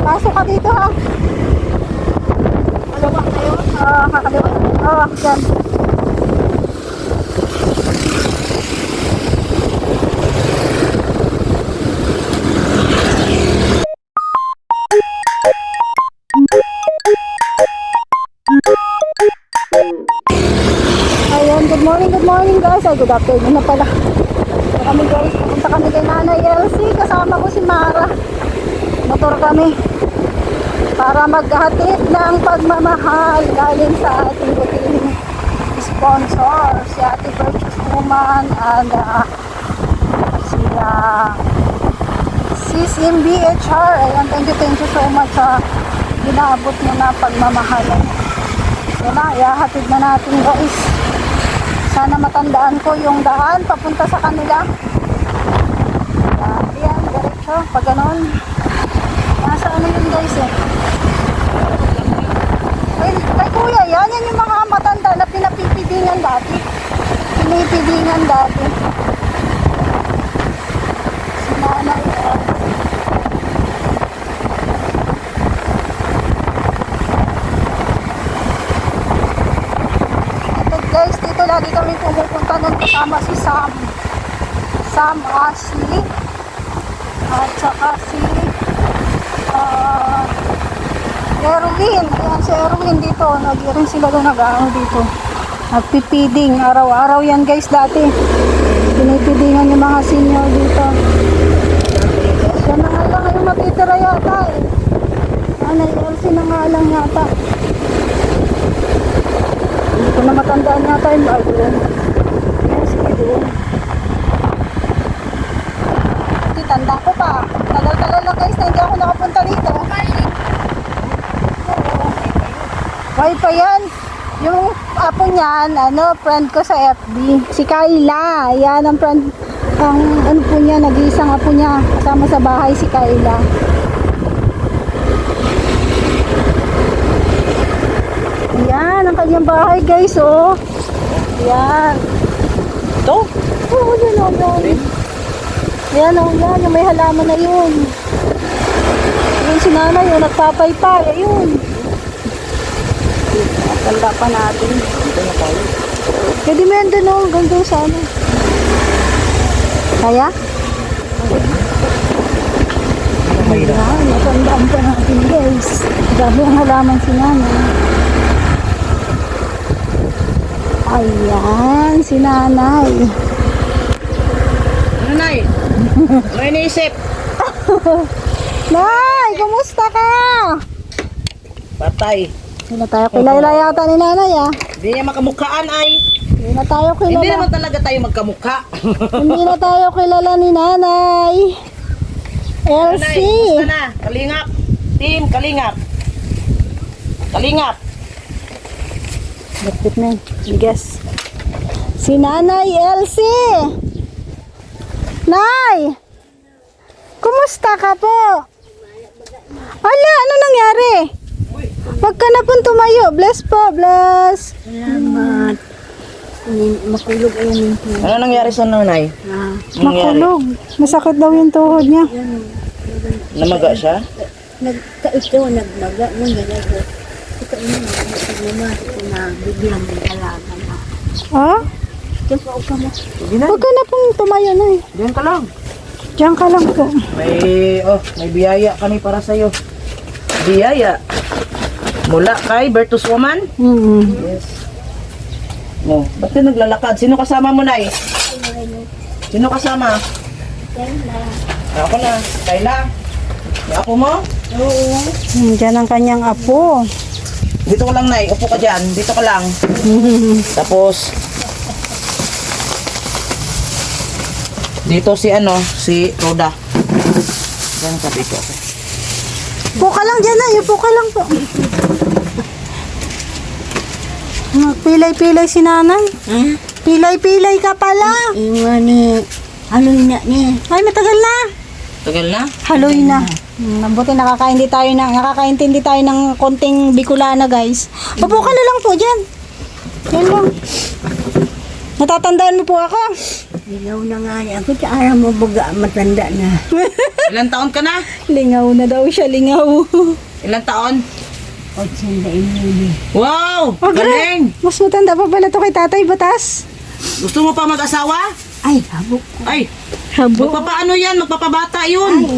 Pasok ka dito ha. Kaliwa kayo? Kakaliwa. Yan. Ayan, good morning guys. Ay, good afternoon na pala. Kami guys, pupunta kami kay Nanay Elsie. Kasama ko si Mara. Motor kami para maghatid ng pagmamahal galing sa ating buting sponsor, si Ate Purchase Woman and si CMBHR. Ayan, thank you so much sa ginaabot mo na pagmamahal. Yan na, ihahatid na natin guys. Sana matandaan ko yung daan papunta sa kanila. Yan, diretso, pag ganon. Nasa ano yun guys eh. Kay kuya yan yung mga matanda na pinapipidingan dati. Pinipidingan dati. Si nanay. Ito guys, dito lagi kami pumupunta nun kasama si Sam Ashley at saka si Erwin. Ayan si Erwin dito. Rin sila doon nag-aano dito. Nagpipiding. Araw-araw yan guys dati. Pinipidingan yung mga senior dito. Siya na nga lang yung matitira yata eh. Nanay Elsie na nga lang yata. Hindi ko na matandaan yata yung bago. Yes, doon. Tanda ko pa. Tagal-tagal lang guys na hindi ako nakapunta dito. Wi-Fi yan. Yung apo niyan, friend ko sa FB. Si Kayla. Yan ang friend. Ang ano po niya, nag-iisang apo niya. Kasama sa bahay si Kayla. Yan ang kanyang bahay guys, oh. Yan. Ito? Oo, yan o. Yan o, yan. Yung may halaman na yun. Yung si nanay, yung nagpapaypay. Ayun. Ganda pa natin. Pwede mo yan dun o. Ganda sana. Kaya? Ayan. Matandaan pa natin guys. Grabe ang halaman si nanay. Ayan. Si nanay. Ano, Nay? Ano iniisip? Nay, kumusta ka? Patay. Hindi na tayo kilala yata ni nanay ah. Hindi niya makamukhaan ay. Hindi na tayo kilala. Hindi naman talaga tayo magkamukha. Hindi na tayo kilala ni nanay. Nanay, Elsie. gusto na. Kalingap. Team, kalingap. Kalingap. Lapit na yun. Guess. Si nanay Elsie. Nay! Kumusta ka po? Ala, ano nangyari? Wag ka na pong tumayo. Bless po, bless. Salamat. Makulog ay yung Ano nangyari sa nanay? Makulog. Masakit daw yung tuhod niya. Namaga siya? nagmaga, nung galago. Ito ino, nagmama, ito na biglang may alaga na. Ah? Ito pa ka mo. Wag ka na pong tumayo na eh. Diyan ka lang. Diyan ka lang po. May biyaya kami para sa iyo. Biyaya. Mula kay Bertus Woman. Yes. Oh, ba't ka naglalakad? Sino kasama mo, Nay? Sino kasama? Ako na. Kayla. Ako mo? Oo. Diyan ang kanyang apo. Dito ka lang, Nay. Upo ka dyan. Dito ka lang. Tapos, dito si Roda. Yan, sabi ko. Upo ka lang dyan na. Upo ka lang po. Pilay-pilay si nanay. Pilay-pilay ka pala. Yung ni, haloy na ni. Ay, matagal na. Tagal na? Haloy na. Mabuti nakakaintindi tayo ng konting Bicolana guys. Upo ka na lang po dyan. Yan lang. Natatandaan mo po ako. Ligaw na nga niya. Ako sa araw mo baga matanda na. Ilang taon ka na? Lingaw na daw siya, lingaw. Ilang taon? 89. Wow! Oh, Galing! Mas matanda pa pala to kay Tatay Batas. Gusto mo pa mag-asawa? Ay, habok. Ay, Habo. magpapaano yan? Magpapabata Ay, yun.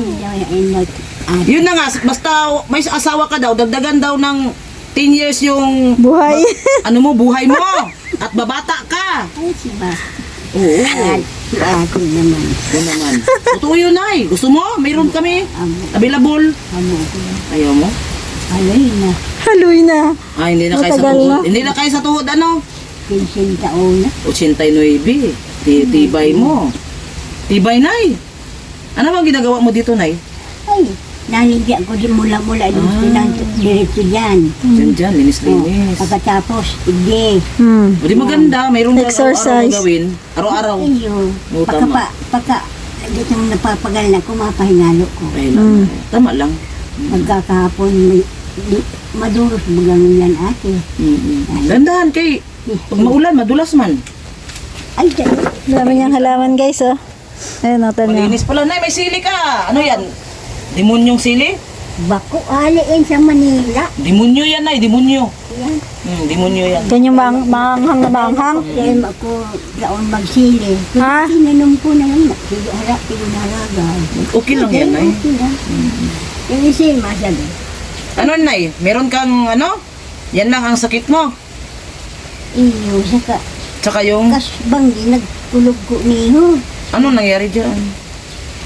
Yun na nga, basta may asawa ka daw, dagdagan daw ng 10 years yung Buhay. ano mo, buhay mo. At babata ka. Ay, siba. Oo. Si ate naman. Yun naman. Totoo yun, ay. Gusto mo? Mayroon kami. Amo. Available. Amo ko. Ayaw mo? Alay na. Haloy na. Ay, hindi na kayo sa Matagal tuhod. na. Hindi na kayo sa tuhod, ano? 15 taon na. 89. Tibay mo. Tibay, Nay. Ano bang ginagawa mo dito, Nay? Ay, naligyan ko din mula-mula din diretso dyan. Diyan, linis-linis. Pagkatapos, hindi. O di maganda, mayroon kang Exercise. araw-araw gawin. Araw-araw. Iyo. Oo, tama. Dito napapagal na ko, mapahingalo ko. Ay, lang. Tama lang. Magkakahapon, maduros bagang yan ate. Dandahan kay, pag maulan, madulas man. Ay, dyan. Dami niyang halaman guys, oh. Ayun, natin niya. Malinis pala, Nay, may sili ka. Ano yan? Demonyong sili? Bako aliin sa Manila. Demonyo yan, Nay, demonyo. Yan. Demonyo yan. Kanyang manghang na manghang. Dahil ako daon magsili. Ha? Sinanong ko na lang, sige harap, sige naragal. Okay lang yan, Nay. Okay lang. Yung isin, masabi. Ano, Nay? Meron kang, ano? Yan lang ang sakit mo. Iyo, saka Tsaka yung, kasbanggi nagkulog ko niyo. ano nangyari dyan?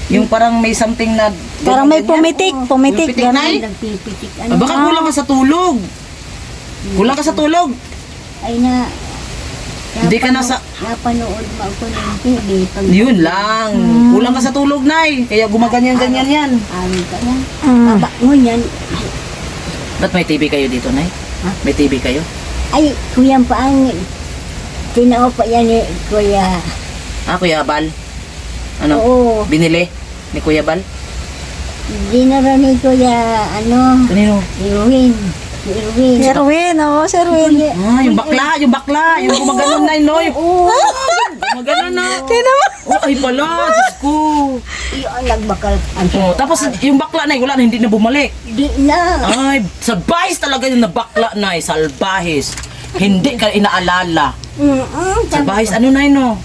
Yung parang may something na... Parang may ganyan. pumitik, pumitik. Yung pitik, Nay? Nagpipitik. Ah, baka kulang ka sa tulog. Kulang ka sa tulog. Ay na... Hindi ka nasa- Napanood mo ako ng TV. Pag Yun lang. Kulang ka sa tulog, Nay. Kaya gumaganyan-ganyan yan. Amin ka yan. Mm. Aba mo yan. Ba't may TV kayo dito, Nay? Ha? May TV kayo? Ay, kuyang paangin. Tinao pa yan ni Kuya. Ah, Kuya Bal? Ano? Oo. Binili ni Kuya Bal? Dinara ni Kuya, Kanino? Irwin. Si Irwin. Si Erwin, oo, si Erwin. Ah, yung bakla. Yung gumaganon na, no? Oo. Gumaganon na. Kaya naman. Oh, ay pala, Diyos ko. Iyon nagbakal. Oh, tapos yung bakla, Nay, wala na, hindi na bumalik. Di na. Ay, salbahis talaga yung nabakla, Nay. Salbahis. Hindi ka inaalala. Sabi, Salbahis, ano, Nay, no?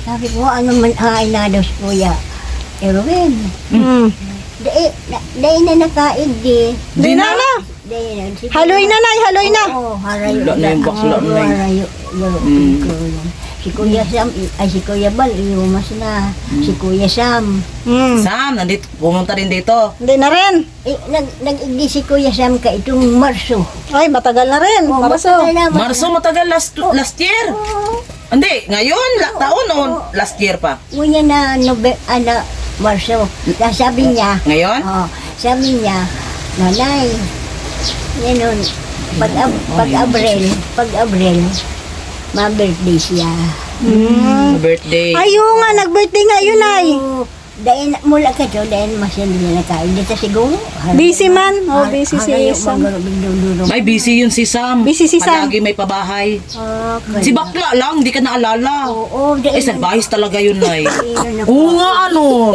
sabi ko, ano man ay na daw si Kuya Irwin. Mm. Dahil na nakaig di. Di na na. Dahil na. si Haloy na, Nay, haloy na. Oo, harayo. Wala na yung bakla, Oo, Nay. harayo. Si Kuya Sam, ay si Kuya Bal, iumas na. Si Kuya Sam. Mm. Sam, nandito, pumunta rin dito. Hindi na rin. Nag-igdi si Kuya Sam ka itong Marso. Ay, matagal na rin. Oo, Marso. matagal na, Marso, matagal, last year. Oo. Hindi, ngayon, taon o last year pa? Ngunyan na Marso. Sabi niya, Ngayon? sabi niya, nanay, yan pag-Abril, ma-birthday siya. Birthday. Ay, oo nga, nag-birthday nga yun, Ay. Oo, dahil mula ka to, dahil masyado na nakain. Dito siguro. Busy man. Oh, busy si Sam. May busy yun si Sam. Busy si Sam. Palagi may pabahay. Si bakla lang, di ka naalala. Oo, Eh, salbahis talaga yun, Nay. Oo nga, ano.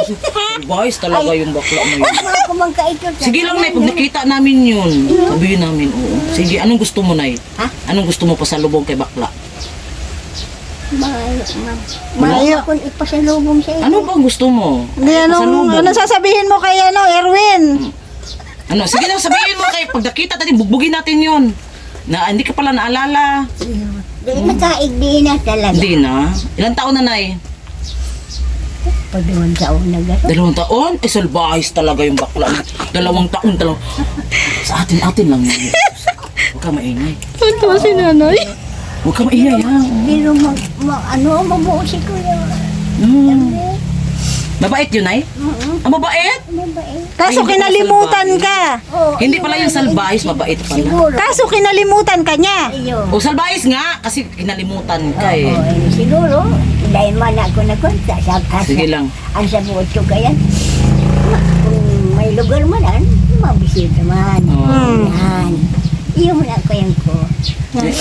Salbahis talaga yung bakla mo yun. Ako man ka ito. Sige lang, Nay, pag nakita namin yun, sabihin namin, oo. Sige, anong gusto mo, Nay? Ha? Anong gusto mo pa sa lubong kay bakla? Maayo akong ipasalubong sa iyo. Ano bang gusto mo? Hindi, Pasalubong. anong sasabihin mo kay Erwin? Ano, sige lang, sabihin mo kay pag nakita natin, bugbugin natin yun. Na hindi ka pala naalala. Dahil nakaig di na talaga. Hindi na. Ilang taon na, Nay? Pagdawang taon na gano'n. 2 taon? Eh, salbahis talaga yung bakla. 2 taon, Sa atin lang yun. Huwag ka maingay. Ito si nanay. Huwag ka maingay, ha? Pero mabuo si Kuya. Mabait yun, Nay? Ah, mabait? Mabait. Kaso Ay, hindi kinalimutan pala ka. Oo, Hindi pala yung salbahis, mabait pala. siguro. Kaso kinalimutan ka niya. Iyo. O, salbahis nga, kasi kinalimutan ka eh. Oo, siguro. Dahil man ako nagkunta. Sige lang. Ang sabuot ko kaya. Kung may lugar man, mabisita man. Oo. Yan. Iyo mo na ko yan ko.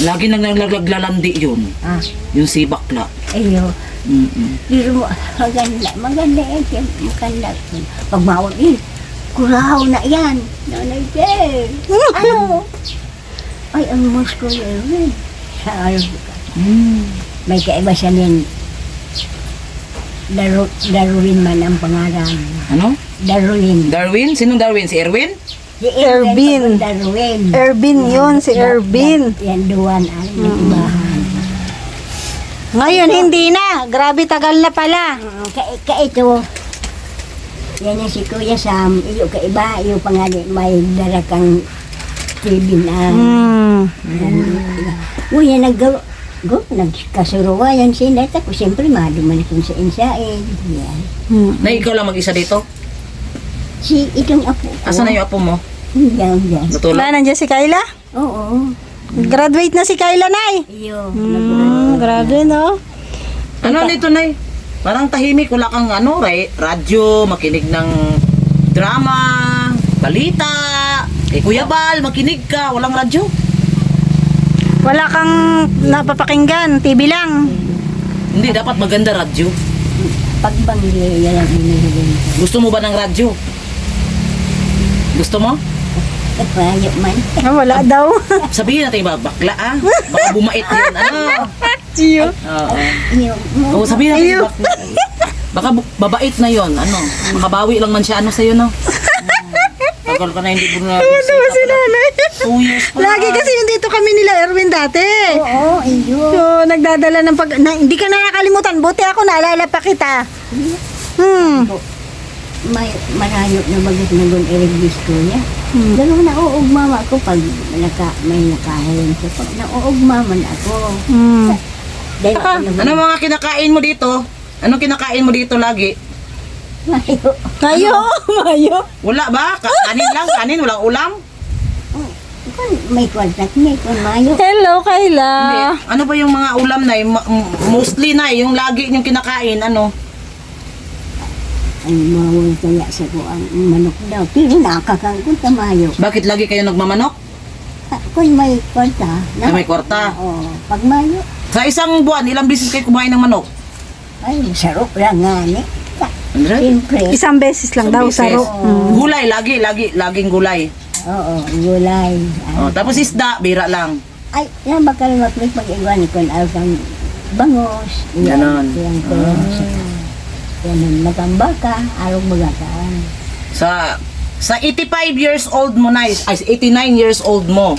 Lagi nang naglalandi yun. Ah, Yung si bakla. iyo. Mm-mm. Pero maganda yan. Maganda. Pag mawag kuraw na yan. Nanay Jay. Ano? Ay, ang mas ko yun. Sa ano ka. May kaiba siya niyan. Darwin man ang pangalan. Ano? Darwin. Darwin? Sinong Darwin? Si Erwin? Si Ervin. Darwin. Ervin yun, si Ervin. Yan duwan ay nagbahan. Ngayon, hindi na. Grabe, tagal na pala. Ka ito. Yan yung si Kuya Sam. Iyo kaiba. Iyo pangalan. May darakang TV na. Uy, yan nagkasuruwa yan sila. Tapos siyempre maduman kung sa insain. Yan. Na ikaw lang mag-isa dito? Si itong apo ko. Asan na yung apo mo? Yan. Natulog? Wala, nandiyan si Kayla? Oo. Graduate na si Kayla, Nay. Iyo. Grabe, no? Ano dito, Nay? Parang tahimik. Wala kang radyo, makinig ng drama, balita. Kuya Bal, makinig ka. Walang radyo. Wala kang napapakinggan, TV lang. Hindi, dapat maganda radyo. Pagbangli, yan ang binigyan ko. Gusto mo ba ng radyo? Gusto mo? Kapayo man. Ah, wala daw. Sabihin natin ba, bakla Baka bumait yun. Ano? Iyo. Oo. Iyo mo. Oo, sabihin natin bakla. Baka babait na yon. Ano? Makabawi lang man siya sa'yo, no? Tagal ka na hindi mo na. Ano ba si Nanay? 2 years pa. Lagi kasi yung dito kami nila Erwin dati. Oo, iyo. So, nagdadala ng hindi ka na nakalimutan. Buti ako, naalala pa kita. May marayot na bagat na gun i-release ko niya. Ganun na uugmama ako pag may nakahirin ko. Pag nauugmama man ako. Dahil ako naman. Ano mga kinakain mo dito? Anong kinakain mo dito lagi? Mayo. Mayo, mayo. Wala ba? Kanin lang? Kanin? Walang ulam? May kwartak, may mayo. Hello, Kayla. Hindi. Ano ba yung mga ulam na mostly na yung lagi yung kinakain? Ano? Ang mawag kaya sa ko ang manok daw. Pero nakakang kung tamayo. Bakit lagi kayo nagmamanok? Kung may kwarta. Na may kwarta? Oo. Pag mayo, Sa isang buwan, ilang beses kayo kumain ng manok? ay sarap lang nga ni. Andre? Siyempre. Isang beses lang daw, Beses. saro. Gulay, laging gulay. Oo, gulay. Oh, tapos isda, bira lang. Ay, yan bakal maklik pag-iwan ko na kang bangos. Ganon. Yan ko. Yan natambaka, araw magataan. Sa 85 years old mo na, ay 89 years old mo,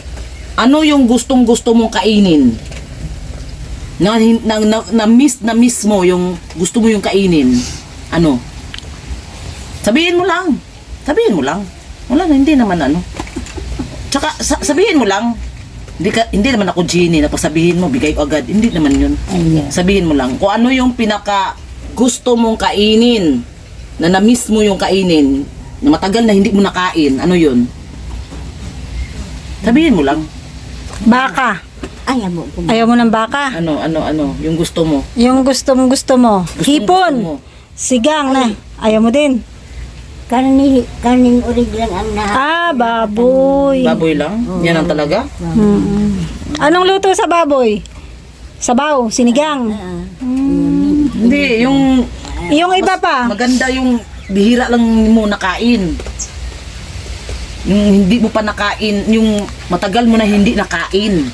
ano yung gustong-gusto mong kainin? Na-miss mo yung gusto mo yung kainin. Ano? Sabihin mo lang. Sabihin mo lang. Wala na, hindi naman ano. Tsaka, sabihin mo lang. Hindi naman ako genie na pag sabihin mo, bigay ko agad. Hindi naman yun. Ayun. Sabihin mo lang. Kung ano yung pinaka gusto mong kainin, na na-miss mo yung kainin, na matagal na hindi mo nakain, ano yun? Sabihin mo lang. Baka. Ayaw mo ko. Ayaw mo ng baka. Ano, yung gusto mo. Yung gusto mo. Gustong Hipon. gusto mo. Sigang na. Ayaw mo din. Karning urig lang ang na. Baboy. Baboy lang? Yan ang talaga? Anong luto sa baboy? Sabaw, sinigang. Hindi, yung Yung iba pa. maganda yung bihira lang mo nakain. Yung hindi mo pa nakain, yung matagal mo na hindi nakain.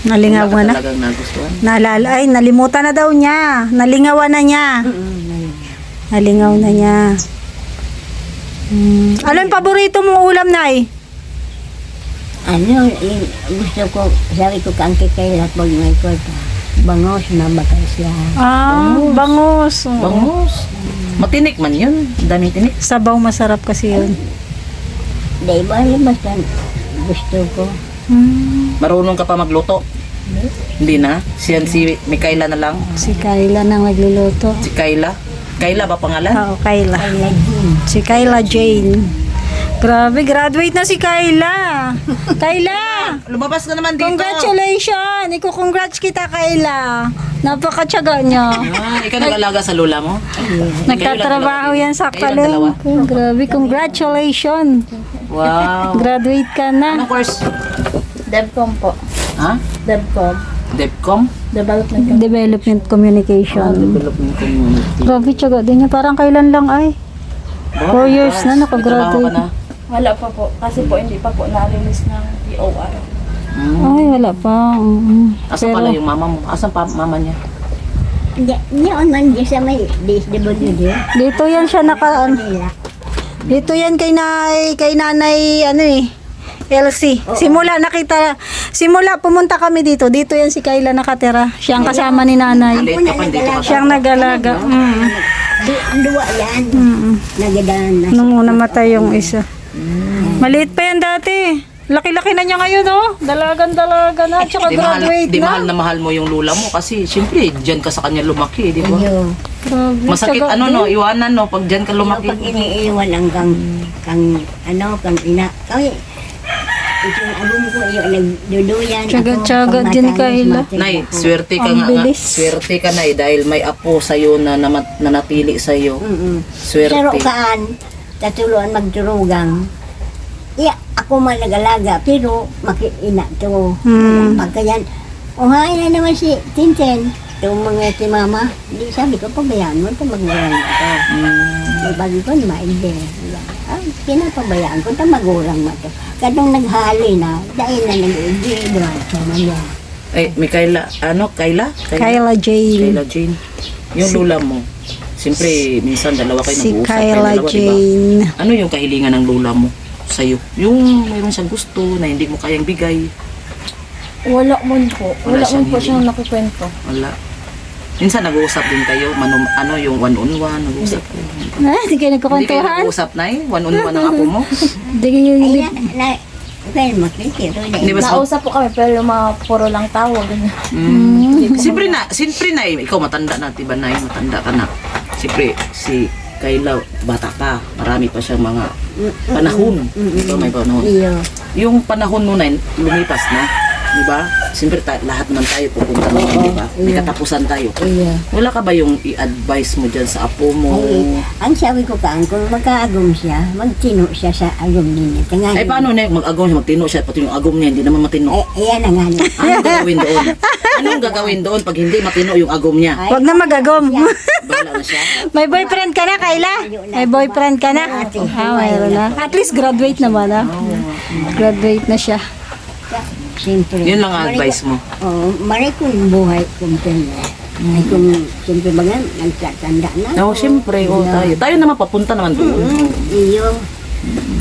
Nalingawan na. Talagang nagustuhan. Nalala, ay, nalimutan na daw niya. Nalingawan na niya. Nalingaw na niya. Ano yung paborito mong ulam, Nay? Ano, gusto ko, sabi ko kang kikailat pag may kwarta. Bangos na bakal siya. Bangus. Oo. Bangus. Matinik man yun. Daming tinik. Sabaw masarap kasi yun. Di ba, basta gusto ko. Marunong ka pa magluto? Hindi na? Si Mikaela na lang? Si Kayla nang nagluluto. Si Kayla? Kayla ba pangalan? Oo, Kayla. Lagin. Si Kayla Jane. Grabe, graduate na si Kayla. Kayla! Lumabas ka naman dito. Congratulations! Iko-congrats kita, Kayla. Napakatyaga niya. Ikaw nag-alaga sa lola mo? Nagtatrabaho yan sa Kayo lang dalawa? Kaleng. Grabe, congratulations. Wow. Graduate ka na. Anong course? DevCom po. Ha? DevCom. DevCom? Development. Development Communication. Development Community. Grabe, tiyaga din niya. Parang kailan lang ay. 4 years na May nakagraduate. trabaho ka na? Wala pa po. Kasi po hindi pa po na-release ng POR. Ay, wala pa. Asan pala yung mama mo? Asan pa mama niya? Niyon man dyan sa may DSWD. Dito yan siya naka... Nila. Dito yan kay nanay, ano eh, Elsie. Simula pumunta kami dito. Dito yan si Kayla nakatira. Siya ang kasama ni nanay. Maliit ka pa, dito ka. Siyang nag-alaga. Ang duwa yan. Nagadaan na. Nung una matay yung isa. Maliit pa yan dati. Laki-laki na niya ngayon, oh. Dalagan-dalaga na. Tsaka graduate Di na. mahal na mahal mo yung lula mo kasi siyempre dyan ka sa kanya lumaki, di ba? Ayun. Grabe. Masakit Tsaka ano din. no, iwanan no pag dyan ka lumaki. Pag iniiwan hanggang kang ina. Kaya, ito yung abong ko, yung nagduduyan. Tsaga-tsaga ako, din, pagmatalis, Kayla. matay Nay, ako. swerte ka Ang nga. bilis. Swerte ka nay dahil may apo sa iyo na nanatili sa iyo. Swerte. Pero kaan, tatuluan magturugang. Iya, ako man nag-alaga, pero makiina to. Pagkayan, uhain na naman si Tintin. Itong mga si mama, di sabi ko, pabayaan mo, ito magulang ito. Bago ko, mainde. Pinapabayaan ko, ito magulang mo ito. Kadong naghali na, dahil na nag-uwi, doon sa mga. Ay, Mikaela, ano, Kayla? Kayla Jane. Kayla Jane. Yung lula mo. Siyempre, minsan dalawa kayo Si nag-uusap. Kayla dalawa, diba? Jane. Ano yung kahilingan ng lula mo sa'yo? Yung mayroon siyang gusto na hindi mo kayang bigay. Wala man po. Wala Wala siyang man po hiling. siyang nakikwento. Wala. Minsan nag-uusap din kayo, ano yung one-on-one, nag-uusap kayo. Hindi kayo Hindi kayo nagkukwentuhan? nag-uusap na one-on-one ng apo mo? Hindi kayo Ay, well, makikiro na. Hindi ba sa... Nausap po kami pero mga puro lang tawag. Siyempre na, ikaw matanda na, diba na, matanda ka na. Siyempre, si Kayla, bata pa, marami pa siyang mga panahon. Diba, may panahon. Iyo. Yung panahon mo na, lumipas na, diba? Siyempre, lahat naman tayo pupunta na, diba? May katapusan tayo. Iyo. Wala ka ba yung i-advise mo dyan sa apo mo? Ay, ang sabi ko kaan, kung magkaagom siya, magtino siya sa agom ninyo. Tangan. Ay, paano na mag-agom siya, magtino siya, pati yung agom niya, hindi naman matino. Ayan ang nga. Anong gagawin doon? Anong gagawin doon pag hindi matino yung agom niya? Huwag na magagom. Bahala na siya. May boyfriend ka na, Kayla? May boyfriend ka na? Mayroon na. At least graduate naman, ah. Graduate na siya. Siyempre. Yun lang ang advice mo. Oo, maray kong buhay kong pino. Ay kung siyempre ba nga, nagtatanda na. Oo, siyempre, tayo. Tayo naman, papunta naman doon. Iyo.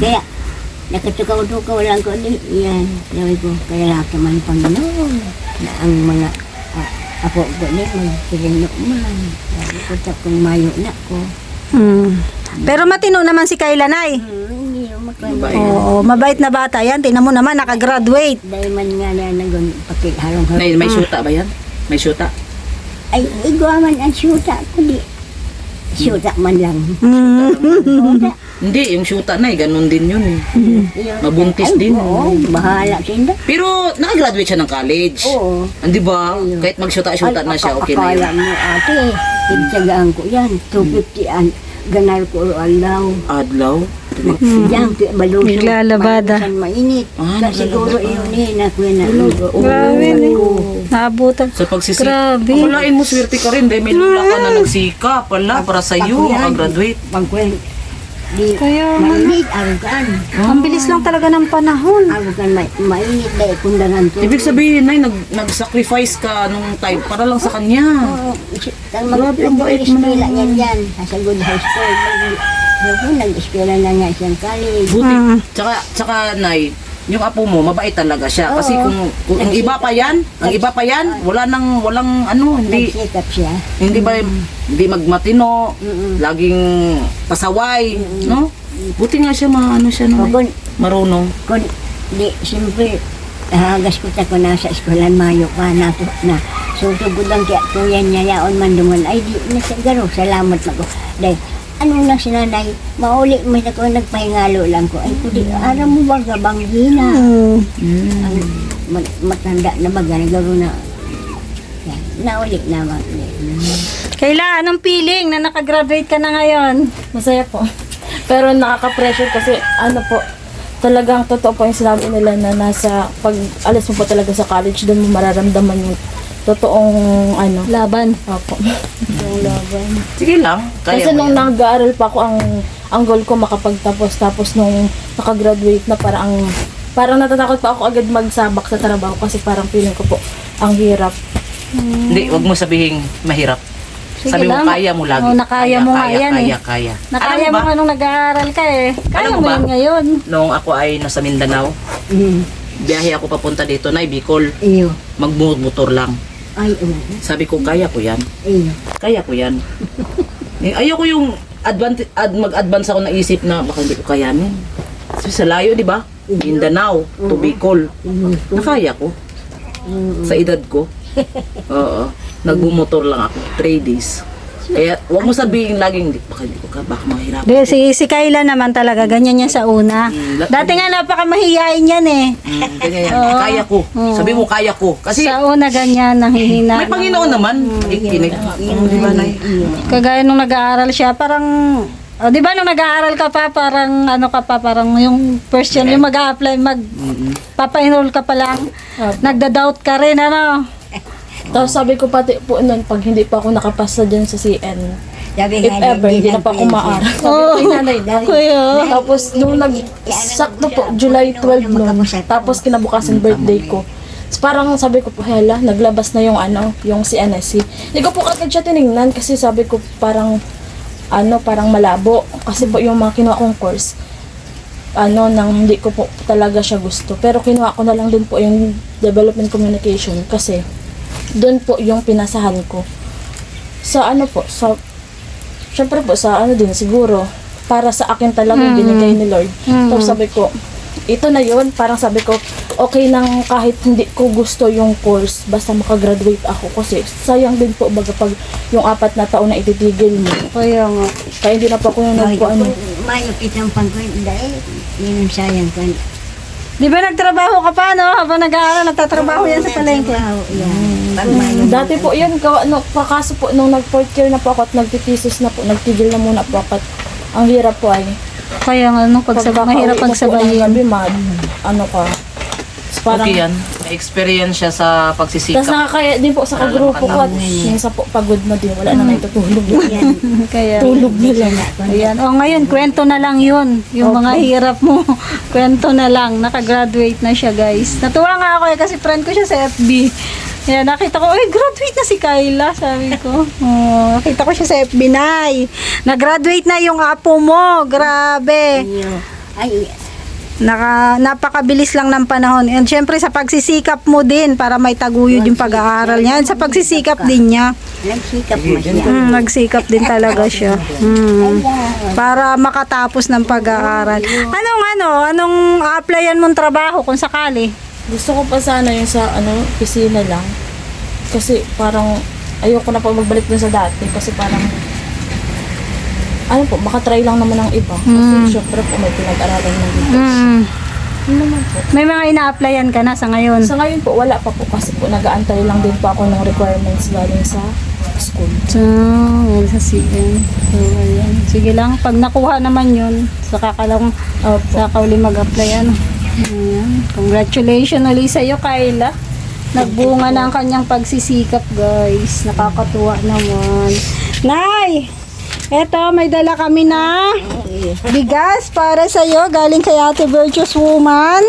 Kaya, nakatukaw-tukaw lang ko din. Yan, sabi ko, kaya ka man Panginoon. Na ang mga ako ko din, magpilino man. Sabi ko, kung mayo na ko. Pero matino naman si Kayla, Nay. Iyo, magpilino. Mabait. Oo, mabait na bata yan. Tingnan mo naman, nakagraduate. Dahil man nga na nagun pakihalong-halong. Nay, may syuta ba yan? May syuta? Ay, igwa man ang syuta ko di. Syuta man lang. Hindi, yung syuta na ganun din yun eh. Iyo. Mabuntis Ay, din. Oo, bahala sinda. Pero nakagraduate siya ng college. Oo. Hindi ba? Kahit magsyuta-syuta na siya, okay na yun. Akala mo ate, tintsagaan ko yan. 250 an. Ganar ko alaw. Adlaw? Yan, balusong. Naglalabada. Balusan mainit. Kasi siguro iyon eh, nakuha na. Grabe, Nay. Naabutan. Sa pagsisik. Grabe. Akalain mo, swerte ka rin. Dahil may lula ka na nagsika pala para sa'yo, makagraduate. Pagkuhan, di Kaya, mainit, arugan. ang bilis lang talaga ng panahon. Arugan, mainit dahil kundangan to. Ibig sabihin, Nay, nag-sacrifice ka nung time para lang sa kanya. Oo, Grabe, ang bait mo nag-eskwela naman. niyan dyan. Sa good high school. Nag-eskwela na nga siyang college. Buti. Tsaka, Nay, yung apo mo, mabait talaga siya. Kasi Oo. kung ang iba pa yan, walang ano, hindi, Nagsikap siya. hindi ba, hindi magmatino, laging pasaway, no? Buti nga siya, ano siya, no? Kung, Marunong. kung di, siyempre, hagas ko ta ko na sa eskwelahan mayo ka na to na susugod ang kaya tuyan niya yaon man dungan ay di na siya garo salamat na ko dahil ano lang si nanay mauli may ako nagpahingalo lang ko ay kudi aram mo ba gabang hina ang matanda na baga garo na yan, nauli naman Kayla, anong feeling na nakagraduate ka na ngayon? Masaya po. Pero nakaka-pressure kasi ano po, talagang totoo po yung sinabi nila na nasa, pag alis mo po talaga sa college, doon mo mararamdaman yung totoong ano. Laban. Opo. Yung laban. Sige lang. Kaya Kasi mo nung yan. nag-aaral pa ako, ang goal ko makapagtapos. Tapos nung nakagraduate na, parang natatakot pa ako agad magsabak sa trabaho kasi parang feeling ko po ang hirap. Hindi, wag mo sabihin mahirap. Sige Sabi mo, lang. kaya mo lagi. Oo, nakaya mo nga yan eh. Kaya. Nakaya Alam mo ba, nga nung nag-aaral ka eh. Kaya Alam mo mo ba? yun ngayon. nung ako ay nasa Mindanao, biyahe ako papunta dito na Bicol. Iyo. Magmotor lang. Ay, Sabi ko, kaya ko yan. iyo. Kaya ko yan. Ayoko yung mag-advance ako na isip na baka hindi ko kayanin. So, sa layo, di ba? Mindanao to Bicol. Nakaya ko. Sa edad ko. Oo. Nagbumotor lang ako. 3 days. Kaya, huwag mo sabihin laging, baka hindi ko baka mahirap. Di, si Kayla naman talaga, ganyan yan sa una. Dati nga napakamahiyain yan eh. Ganyan yan. Kaya ko. Sabi mo, kaya ko. Kasi, Sa una ganyan, nanghihina. may Panginoon naman. Ikinig. Di ba, Nay? Kagaya nung nag-aaral siya, parang, di ba nung nag-aaral ka pa, parang ano ka pa, parang yung first year, yung mag-a-apply, papa-enroll ka pa lang, nagda-doubt ka rin, ano? Tapos sabi ko pati po nun, pag hindi pa ako nakapasa dyan sa CN, Sabi if ever, hindi na pa ako maaral. Sabi ko kay nanay, Kuya. Tapos nung sakto po, July 12 noon, tapos kinabukasan birthday ko. So, parang sabi ko po, hela, naglabas na yung yung CNSC. Hindi ko po kagad siya tinignan kasi sabi ko parang parang malabo. Kasi po yung mga kinuha kong course, nang hindi ko po talaga siya gusto. Pero kinuha ko na lang din po yung development communication kasi doon po yung pinasahan ko. Sa syempre po sa din siguro, para sa akin talagang binigay ni Lord. Tapos sabi ko, ito na yun, parang sabi ko, okay nang kahit hindi ko gusto yung course, basta makagraduate ako kasi sayang din po baga pag yung 4 na taon na ititigil mo. Kuya nga. Kaya hindi na po ako yung May kitang pangkwento dahil yun ang sayang ko. Di ba nagtrabaho ka pa, no? Habang nag-aaral, nagtatrabaho yan sa palengke. Dati po yun, kaso po nung nag-4th year na po ako at nagtitisis na po, nagtigil na muna po ako at ang hirap po ay Kaya nga, no, mahirap pagsabayin. Gabi, ka. So, parang, Okay yan. May experience siya sa pagsisikap. tapos nakakaya din po sa kagrupo ko at minsan po pagod na din, wala na naitutulog. Kaya, Tulog na lang. ayan. O ngayon, kwento na lang yun. Yung mga hirap mo, kwento na lang. Nakagraduate na siya, guys. Natuwa nga ako kasi friend ko siya sa FB. Kaya nakita ko, graduate na si Kayla, sabi ko. Nakita ko siya sa FB, Nay. Nag-graduate na yung apo mo. Grabe. Ay, Napakabilis lang ng panahon. And syempre sa pagsisikap mo din para may taguyod yung pag-aaral niya. And sa pagsisikap din niya. nagsikap mo siya. Nagsikap din talaga siya. Para makatapos ng pag-aaral. Anong a-applyan mong trabaho kung sakali? Gusto ko pa sana yung sa opisina lang. Kasi parang ayoko na pa magbalik dun sa dati kasi parang makatry lang naman ng iba. Kasi syempre po may pinag-aralan ng dito. Yun naman po. May mga ina-applyan ka na sa ngayon. Sa ngayon po, wala pa po kasi po nag-aantay lang din po ako ng requirements galing sa school. So, sa CN. So, ayan. Sige lang, pag nakuha naman yun, saka uli mag-apply. Ayan. Congratulations ulit sa'yo, Kayla. Nagbunga na ang kanyang pagsisikap, guys. Nakakatuwa naman. Nay! Eto, may dala kami na bigas para sa'yo. Galing kay Ate Virtuous Woman.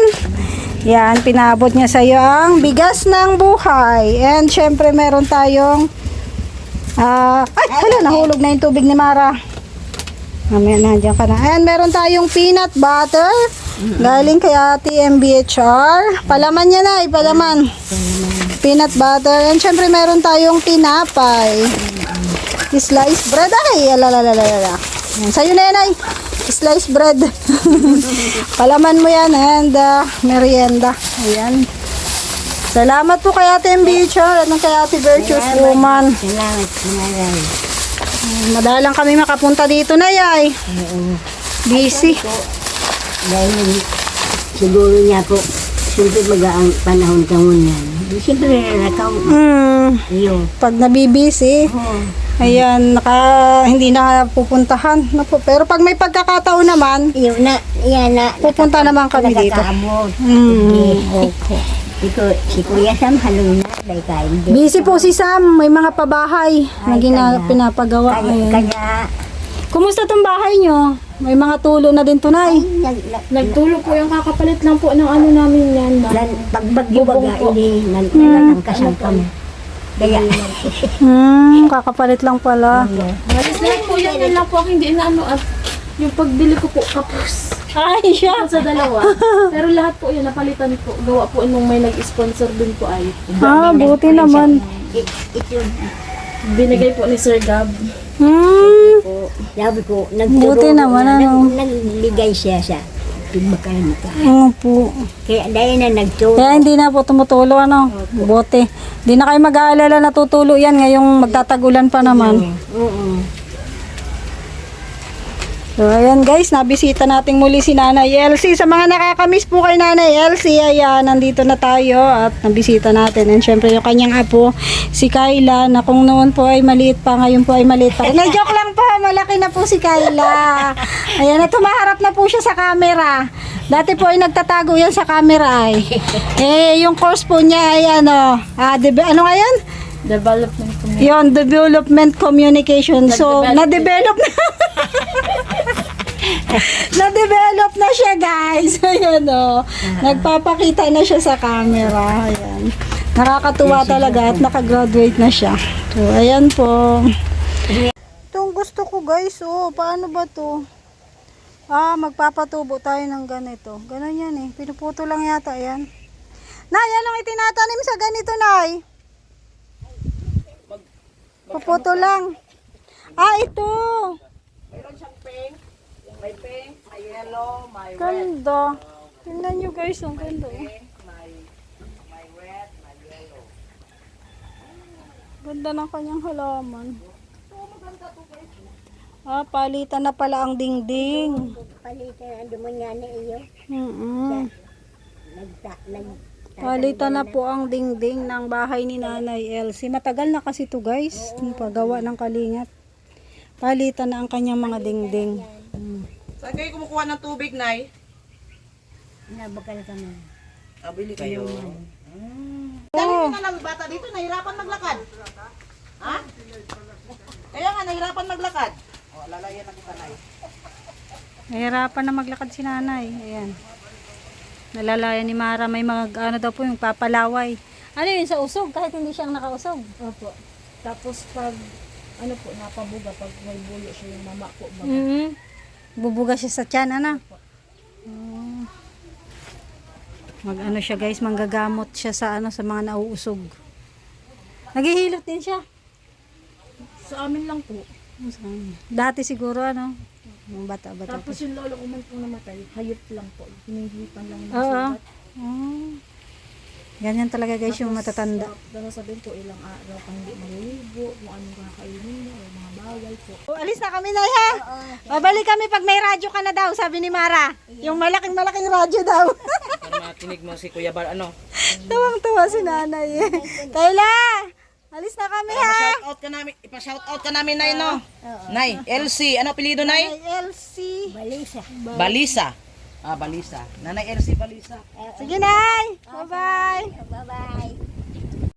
Yan, pinabot niya sa'yo ang bigas ng buhay. And syempre, meron tayong nahulog na yung tubig ni Mara. Mamaya, nandiyan ka na. And meron tayong peanut butter. Galing kay Ate MBHR. Palaman niya na, palaman. Peanut butter. And syempre, meron tayong tinapay. Slice bread. Ay, alalalala. Sa'yo na yan, ay. Slice bread. Palaman mo yan. And merienda. Ayan. Salamat po kay Ate MBHR at kay Ate Virtuous Woman. Salamat, Manay. Madalang kami makapunta dito na, yay. Busy. Dahil siguro niya po siyempre ang panahon ka mo yan. Siyempre nakaw. Iyo. Pag nabibisi, Oo. ayan, hindi na pupuntahan. Napo, pero pag may pagkakataon naman, Iyo na, yan na. pupunta naman kami dito. Nakakaabot. Opo. Si Kuya Sam, halo na. Dahil kain din. Busy po si Sam, may mga pabahay na kaya. pinapagawa. Ayan. Kaya, Kumusta tong bahay nyo? May mga tulo na din tunay. Nagtulog po yung kakapalit lang po ng ano namin yan. pagbagyo baga, hindi, nagkasang kami. Kaya, Kakapalit lang pala. Malis lang po yan lang po ang hindi inaano at yung pagbili ko po kapos. Ay, siya. Sa dalawa. Pero lahat po yun napalitan po. Gawa po nung may nag-sponsor din po ay. Buti naman. ito, Binigay po ni Sir Gab. Po. sabi ko, Buti naman, ano. Nagligay siya sa pagmakain ka. Opo. Kaya dahil na nagturo. Kaya hindi na po tumutulo, ano. Buti. Hindi na kayo mag-aalala na tutulo yan ngayong magtatagulan pa naman. Oo. So, ayan guys, nabisita natin muli si Nanay Elsie. Sa mga nakakamiss po kay Nanay Elsie, ayan, nandito na tayo at nabisita natin. And syempre yung kanyang apo, si Kyla, na kung noon po ay maliit pa, ngayon po ay maliit pa. Na-joke lang po, malaki na po si Kyla. Ayan, at tumaharap na po siya sa camera. Dati po ay nagtatago yan sa camera ay. Yung course po niya ay ano nga yan? Development po. Yon, development communication. So, na-develop na. Na-develop na siya, guys. Ayan, o. Nagpapakita na siya sa camera. Ayan. Nakakatuwa talaga at nakagraduate na siya. So, ayan po. Itong gusto ko, guys. Oh, paano ba to? Magpapatubo tayo ng ganito. Ganon yan eh. Pinuputo lang yata yan. Nay, anong itinatanim sa ganito, Nay? Paputo lang. Ito. Mayroon siyang pink, may yellow, may Ganda. Tingnan nyo guys, ang ganda. may red, may yellow. Ganda ng kanyang halaman. Palitan na pala ang dingding. Palitan ang dumunyan na iyo. Palitan na po ang dingding ng bahay ni Nanay Elsie. Matagal na kasi to guys. Yung paggawa ng kalingat. Palitan na ang kanyang mga dingding. Saan kayo kumukuha ng tubig, Nay? Nabakal kami. Bili kayo. Dali na lang bata dito, nahirapan maglakad. Ha? Kaya nga, nahirapan maglakad. Lalayan na kita, Nay. Nahirapan na maglakad si Nanay. Ayan. Nalalaya ni Mara, may mga daw po yung papalaway. Ano yun sa usog? Kahit hindi siyang nakausog. Opo. Tapos pag napabuga, pag may bulo siya yung mama po. Bubuga siya sa tiyan, ano? Mag-ano siya guys, manggagamot siya sa sa mga nauusog. Naghihilot din siya. Sa amin lang po. Dati siguro, yung bata-bata. Tapos yung lolo ko man pong namatay, hayop lang po. Hinihipan lang ng Oo. sugat. Ganyan talaga guys yung matatanda. Dahil sabihin po, ilang araw pang hindi maliligo, kung anong kakainin, o mga bawal po. Alis na kami na ha. Babalik kami pag may radyo ka na daw, sabi ni Mara. Yung malaking radyo daw. Para matinig mo si Kuya Bar, ano? Tuwang-tuwa si Nanay. Kayla! Alis na kami ha. Ipa-shoutout ka namin, Nay, no? Nay, Elsie. Ano apelyido, Nay? Nanay Elsie. Balisa. Balisa. Balisa. Nanay Elsie Balisa. Sige, Nay. Bye-bye. Bye-bye.